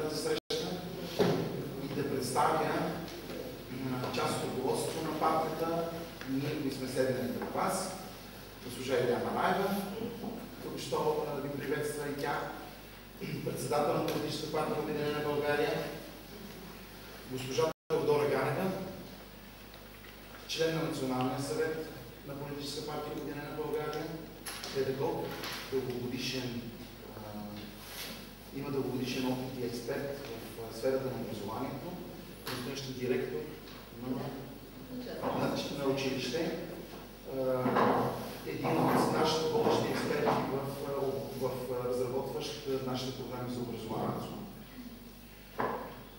тази среща и да представя част от ръководството на партията. Ние, които сме седнали пред вас, госпожа Илияна Раева, тук що да ви приветства и тя, председател на Политическа партия Обединена България, госпожа Теодора Ганева, член на Националния съвет на Политическа партия Обединена България, педагог, има дългогодишен опит и експерт в сферата на образованието, настоящ директор на училище, един от нашите водещи експерти в разработващ нашите програми за образованието.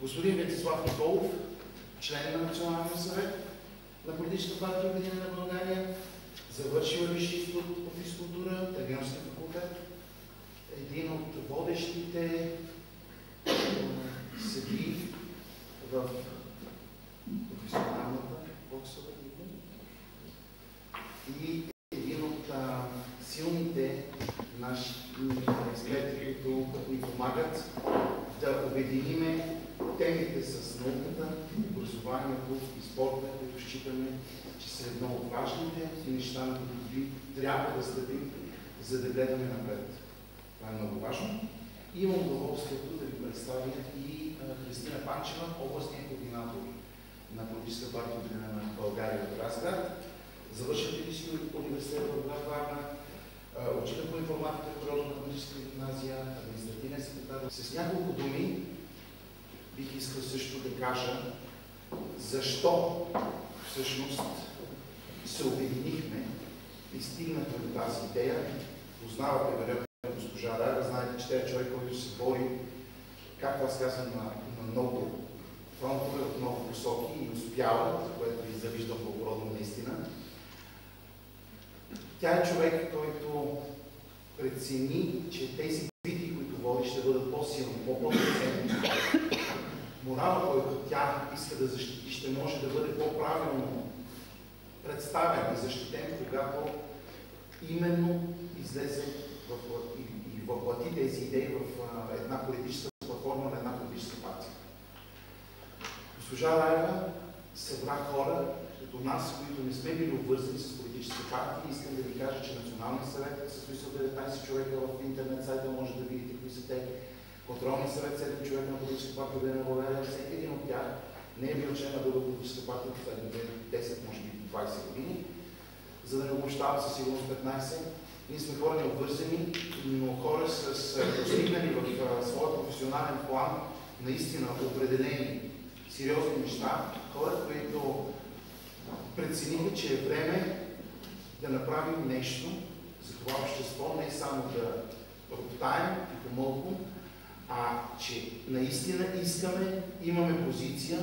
Господин Венцислав Николов, член на Националния съвет на Политическа партия Обединена България, завършил Висши институт по физкултура, Търговски факултет, един от водещите съдии в професионалната боксова лига и един от силните наши експерти, които ни помагат да обединиме темите с науката, образованието и спорта, които считаме, че са едно от важните неща, на които трябва да стъпим, за да гледаме напред. Това е много важно. Имам удоволствието да ви представя и Христина Панчева, областния координатор на Политическа партия Обединена България в Разград. Завършил Политически университет в град Варна, учител по информатика в Природна политическа гимназия, административен секретар. С няколко думи бих искал също да кажа защо всъщност се обединихме и стигнахме до тази идея. Познавате вероятно госпожа Раева, знаете, че тя е човек, който се бори, както аз казвам, на много фронтове, от много посоки и успява, за което ви завиждам благородно наистина. Тя е човек, който прецени, че тези битки, които води, ще бъдат по-силни, по-пълноценни. Моралът, който тя иска да защити, ще може да бъде по-правилно представен и защитен, когато именно излезе и въплати тези идеи в една политическа платформа на една политическа партия. Госпожа Раева събра хора като нас, които не сме били обвързани с политически партии. Искам да ви кажа, че Националният съвет състои се от 19 човека в интернет сайта, може да видите кои са те. Контролният съвет 7 човека на Политическа партия Обединена България. Всеки един от тях не е бил член на друга политическа партия в последните 10, може би 20 години. За да не обобщавам със сигурност 15. Ние сме хора необвързани, но хора с постигнали в своя професионален план наистина определени сериозни неща. Хора, които прецениха, че е време да направим нещо за това общество, не само да роптаем и помълком, а че наистина искаме, имаме позиция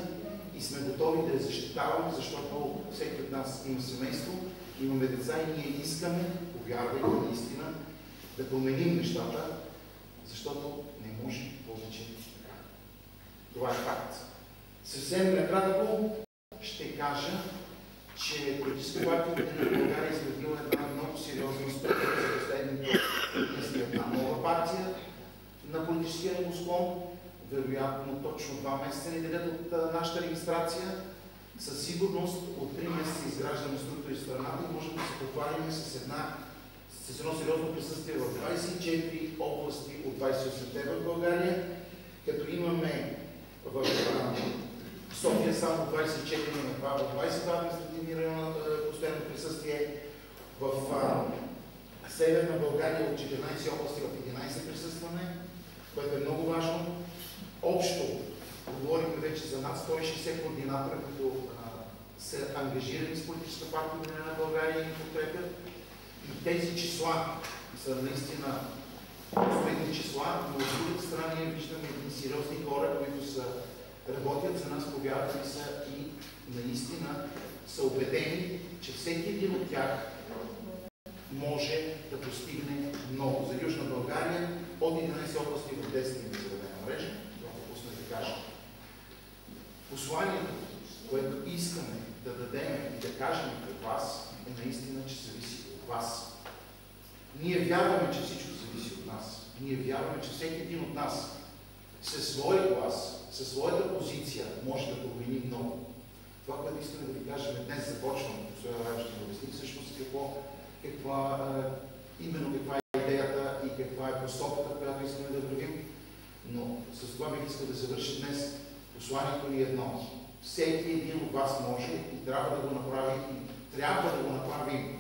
и сме готови да я защитаваме, защото всеки от нас има семейство, имаме деца и ние искаме, повярвайте наистина, да променим нещата, защото не може повече така. Това е факт. Съвсем накратко ще кажа, че Политическа партия Обединена България е изградила една много сериозна структура за последните една нова партия на политическия небосклон. Вероятно точно 2 месеца ни делят от нашата регистрация. Със сигурност от 3 месеца изграждаме структури в страната и можем да се похвалим с едно сериозно присъствие в 24 области от 28-те в България, като имаме в София само 24, имаме в 22 административни района постоянно присъствие, в Северна България от 14 области в 11 присъстваме, което е много важно. Общо говорихме вече за над 160 координатора, които са ангажирани с Политическа партия Обединена България и подкрепят. И тези числа са наистина последни числа, но от другата страна ние виждаме сериозни хора, които работят за нас, повярвали са и наистина са убедени, че всеки един от тях може да постигне много. За Южна България от 11 области в 10 заведена мрежа, това пропусна да кажа. Посланието, което искаме да дадем и да кажем пред вас, е наистина, че зависи от вас. Ние вярваме, че всичко зависи от нас. Ние вярваме, че всеки един от нас със своя глас, със своята позиция може да промени много. Това, което искаме да ви кажем днес, започвам, господин Райо ще ви обясни всъщност именно каква е идеята и каква е посоката, която искаме да вървим. Но с това бих искал да завърши днес посланието ни едно. Всеки един от вас може и трябва да го направи, и трябва да го направим.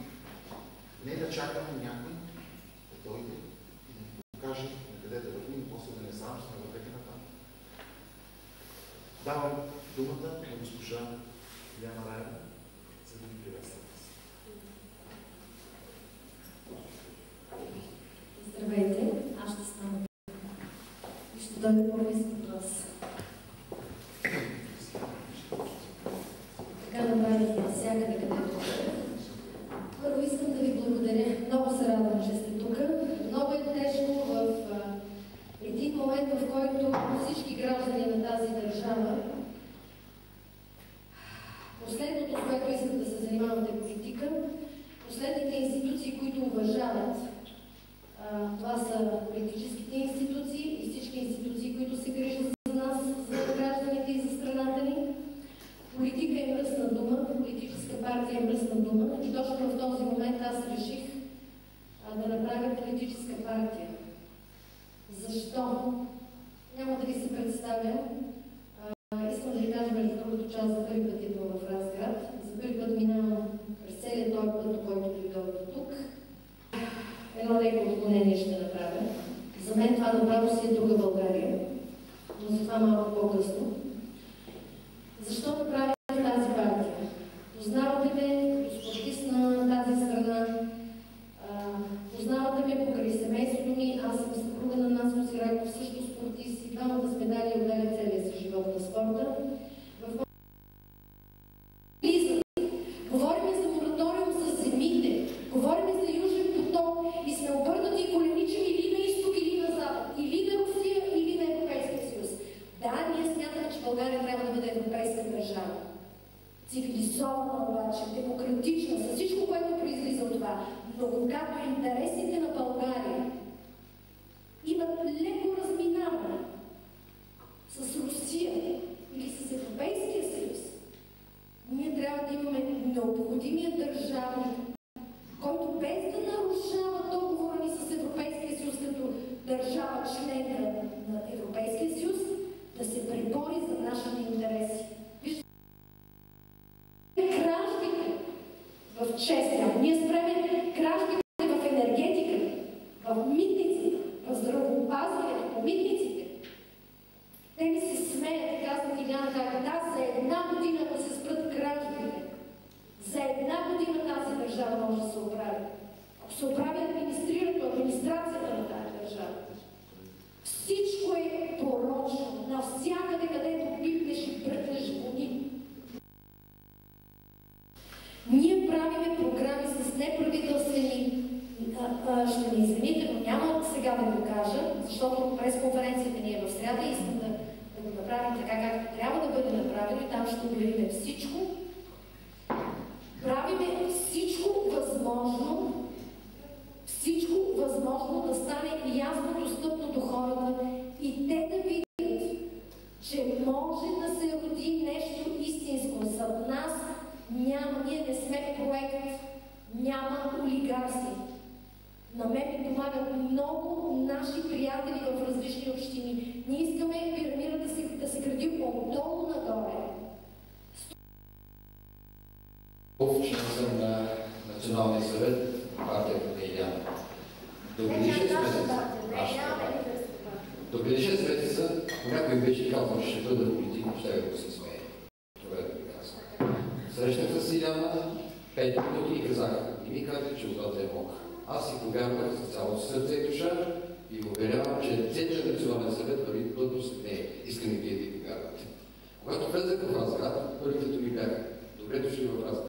Не да чакаме някой да дойде и да ни покаже на къде да вървим и после да не знам, че сме вървели натам. Давам думата на госпожа Диана Раева, за да ви приветствам. Здравейте, аз ще стана и ще дойда по-близко от вас. Така направих навсякъде, където бъде. Първо искам да ви благодаря. Много се радвам, че сте тук. Много е тежко в един момент, в който всички граждани на тази държава, последното, с което искам да се занимавате политика, последните институции, които уважават, това са политическите институции и всички институции, които се грижат за нас, за гражданите и за страната ни. Политика е мръсна дума, политическа партия е мръсна дума и точно в този момент аз реших да направя политическа партия. Защо? Няма да ви се представя. Искам да ви кажа, между другото, че аз за първи път идвам в Разград. За първи път минавам през целият този път, до който дойдох до тук. Едно леко отклонение ще направя. За мен това направо си е друга България, но за това малко по-късно. Защо направих тази партия? Познавате ме като спортист на тази страна, познавате ме покрай семейството ми, аз съм съпруга на Наско Сираков, също спортист и двамата с медали отделят целия си живот на спорта. Говорим за мораториум за земите, говорим за Южен поток и сме обърнати коленични или на изток, или на запад, или на Русия, или на Европейския съюз. Да, ние смятаме, че България трябва да бъде европейска държава. Цивилизована обаче, демократична, с всичко, което произлиза от това. Но когато интересите на България имат леко разминаване с Русия или с Европейския съюз, ние трябва да имаме необходимия държавник, който без да нарушава договора ни с Европейския съюз като държава членка на Европейския съюз, да се пребори за нашите интереси. Виждате, кражбите в честя. Ние спреме кражбите в енергетика, в митниците, в здравеопазването, по митниците. Те ми се смеят и казват Иляна как да, за една година да се спрат кражбите. За една година тази държава може да се оправи. Ако се оправи администрирането, администрацията на тази държава. Всичко е порочно. Навсякъде, където пипнеш и бръкнеш гони. Ние правиме програми с неправителствени, ще ме извините, но няма сега да го кажа, защото пресконференцията ни е в сряда и искам да го направим така, както трябва да бъде направено и там ще обявим всичко. Правиме всичко възможно да стане ясно достъпно до хората и те да видят, че може да се роди нещо истинско. Зад нас няма, ние не сме проект, няма олигарси. На мен ми помагат много наши приятели в различни общини. Ние искаме пирамидата да се гради отдолу нагоре. Член съм на Националния съвет, партията на Иляна. До преди 6 месеца, някой беше казал, че ще бъда политик, ще да се смее. Това е да ви казвам. Срещнах с Иляна 5 минути и казах, и ми казах, че водата е мокра. Аз си повярвах с цялото сърце и душа и ви уверявам, че целият Национален съвет върви плътно след нея. Искам и вие да ви вярвате. Когато влезах в Разград, първите думи бяха: добре дошли в Разград.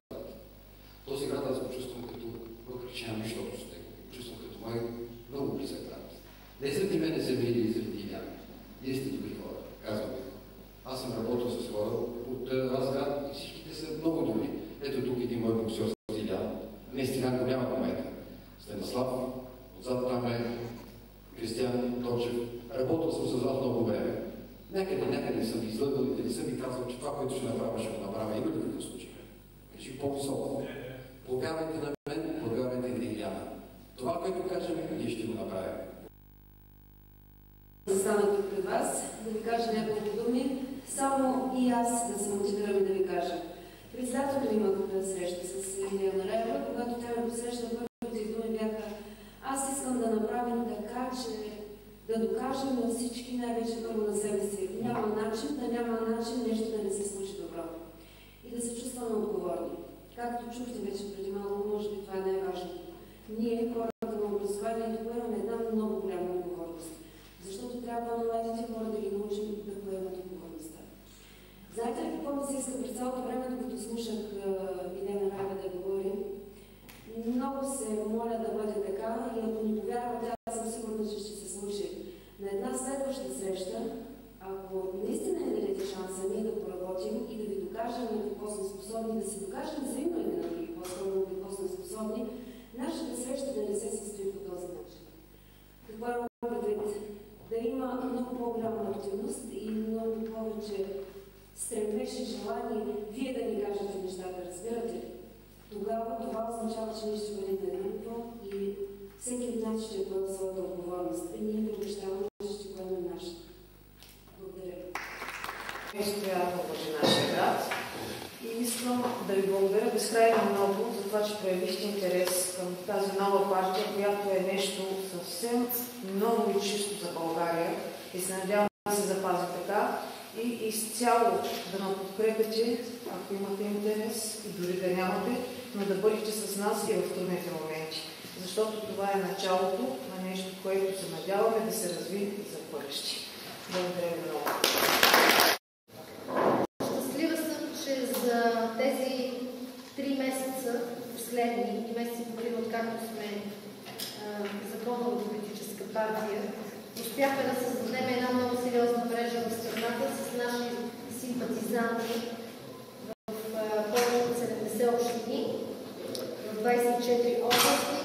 Този град аз го чувствам като, въпреки че нямам нищо общо с него, чувствам като мой много близък град. Не заради мен се види заради Иляна. Вие сте добри хора, казвам ви. Аз съм работил с хора от Разград и всичките са много добри. Ето тук един мой боксер с Иляна. Наистина го няма в момента. Станислав, отзад там е Кристиан Точев. Работил съм с вас много време. Някъде съм излъгал и дали съм ви казал, че това, което ще направя, ще го направя. Има ли такъв случай? Кажи по-високо. Повярвайте на мен, повярвайте и на Иляна. Това, което кажем, ние ще го направим. Застана тук пред вас, да ви кажа няколко думи. Само и аз да се мотивирам и да ви кажа. През лятото имах среща с Иляна Раева, когато тя ме посрещна, първите думи бяха: аз искам да направим така, че да докажем на всички, най-вече първо на себе си. Няма начин нещо да не се случи добро. И да се чувстваме отговорни. Както чухте вече преди малко, може би това е най-важното. Ние, хората на образованието, поемаме една много голяма отговорност. Защото трябва на младите хора да ги научим да поемат отговорността. Знаете ли какво ми се иска през цялото време, докато слушах Иляна Раева да говори? Много се моля да бъде така и ако ни повярвате, аз съм сигурна, че ще се случи. На една следваща среща, ако наистина не дадете шанса ние да поработим и да ви докажем на какво сме способни, да си докажем взаимно един на други какво сме способни, нашата среща да не се състои по този начин. Какво имам предвид? Да има много по-голяма активност и много повече стремеж и желание вие да ни кажете нещата, разбирате ли? Тогава това означава, че ние ще бъдем на едно ниво и всеки от нас ще поема своята отговорност. И ние ви обещаваме, че ще поемем нашата. Благодаря ви. Стоянова в нашия град и искам да ви благодаря безкрайно много за това, че проявихте интерес към тази нова партия, която е нещо съвсем ново и чисто за България и се надявам да се запази така и изцяло да ме подкрепите, ако имате интерес и дори да нямате, но да бъдете с нас и в трудните моменти. Защото това е началото на нещо, което се надяваме да се развие за бъдеще. Благодаря ви много. Щастлива съм, че за тези 3 месеца, последни месеци и половина, откакто сме законова политическа партия, успяхме да създадем една много сериозна мрежа в страната с наши симпатизанти в повече от 70 общини, в 24 области.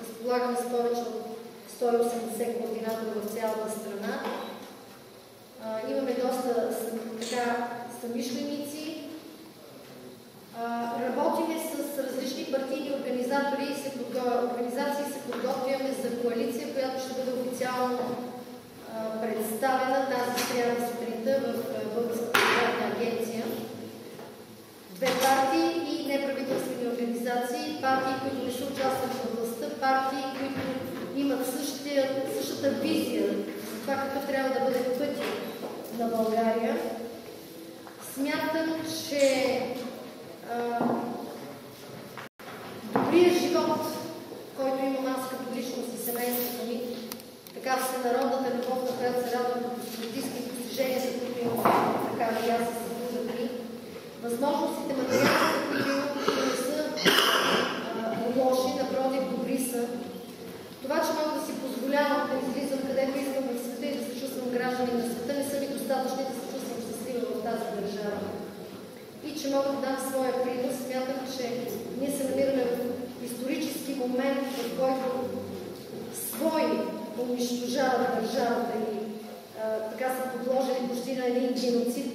Разполагаме с повече от 180 координатори в цялата страна. Имаме доста съмишленици. Работиме с различни партийни организации и се подготвяме за коалиция, която ще бъде официално представена тази сряда сутринта в Българската държавна агенция. 2 партии и неправителствени организации, партии, които не са участвали в властта, партии, които имат същата визия за това какъв трябва да бъде пътя на България. Смятам, че добрият живот, който имам аз като личност и семейството ми, така всенародната любов, на която се радвам като политически постижения, за които имам така и аз се събуждам ми, възможностите материалните, които имам, не са лоши, напротив, добри са. Това, че мога да си позволявам да излизам където искам в света и да се чувствам гражданин на света, не са ми достатъчни да се чувствам щастлива в тази държава. И че мога да дам своя принос, смятам, че ние се намираме в исторически момент, в който свои унищожават държавата и така са подложени почти на един геноцид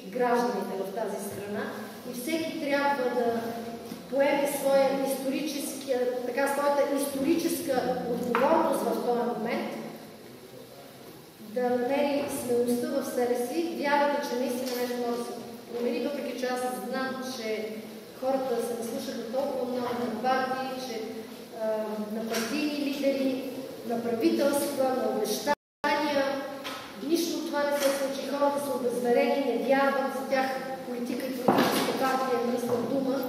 гражданите в тази страна. И всеки трябва да поеме своята историческа отговорност в този момент, да намери смелостта в себе си, вярата, че наистина нещо може да се промени, въпреки че аз знам, че хората се наслушаха толкова много на партии, че на партийни лидери, на правителства, на обещания. Нищо от това не се случи. Хората са обезверени, не вярват, за тях политика и политическа партия е мисля дума.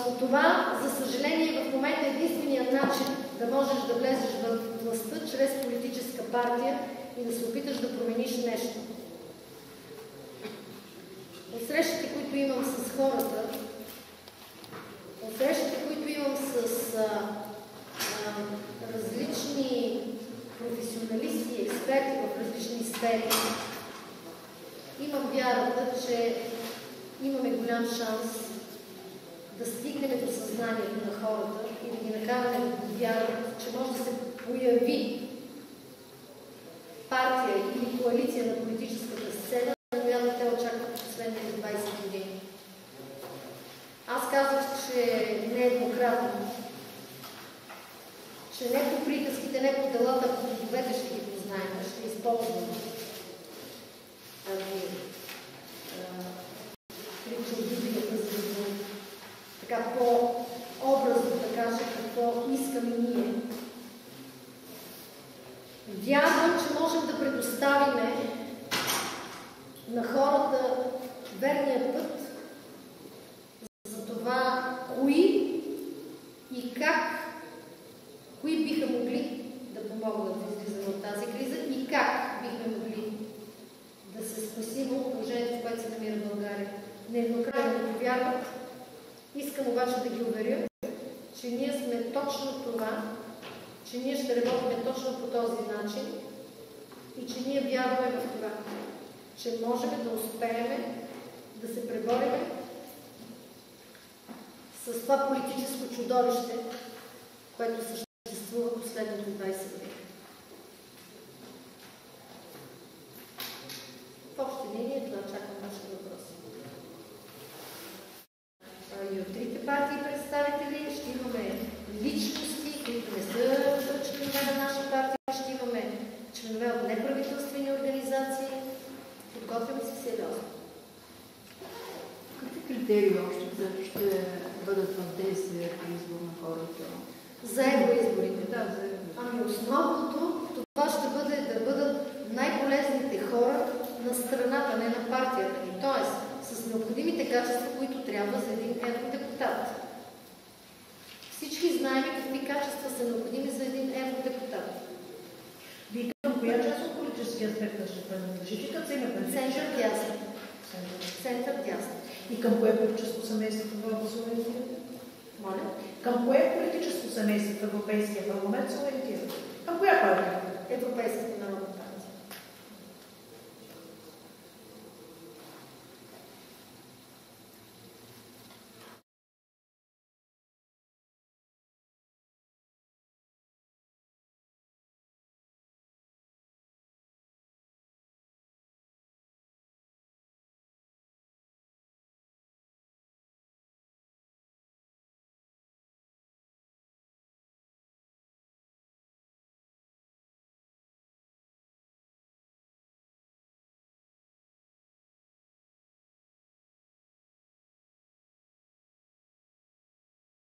Но това, за съжаление, в момента е единствения начин да можеш да влезеш в властта чрез политическа партия и да се опиташ да промениш нещо. От срещите, които имам с хората, от срещите, които имам с различни професионалисти и експерти в различни сфери, имам вярата, че имаме голям шанс да стигнем до съзнанието на хората и да ги накараме да вярват, че може да се появи партия или коалиция на политическата сцена, която те очакват в последните 20 години. Аз казах, че нееднократно, че не по приказките, не по делата, а по плодовете ще ги познаем, ще използвам тази притча от Библията, за да така по-образно да кажа какво искаме ние. Вярвам, че можем да предоставиме на хората верния път за това кои и как, кои биха могли да помогнат да излизаме от тази криза и как бихме могли да се спасим от положението, в което се намира България. Нееднократно да повярват. Искам обаче да ги уверя, че ние сме точно това, че ние ще работим точно по този начин и че ние вярваме в това, че можем да успеем да се преборим с това политическо чудовище, което съществува последните 20 години. В общи линии това чакам вашите въпроси. И от трите партии представители ще имаме личности, които не са членове на наша партия, ще имаме членове от неправителствени организации. Подготвяме се сериозно. Какви критерии още ще бъдат в действие при избор на хората? За евроизборите? Да, за евроизборите. Ами основното, това ще бъде да бъдат най-полезните хора на страната, не на партията ни. Тоест, с необходимите качества, които трябва за един евродепутат. Всички знаем какви качества са необходими за един евродепутат. Вие към коя част от политическия спектър ще принадлежите? Като се има Център дясно. Център дясно. И към кое политическо семейство в гласуването? Моля? Към кое политическо семейство в Европейския парламент се ориентирате? Към коя партия? Европейската народна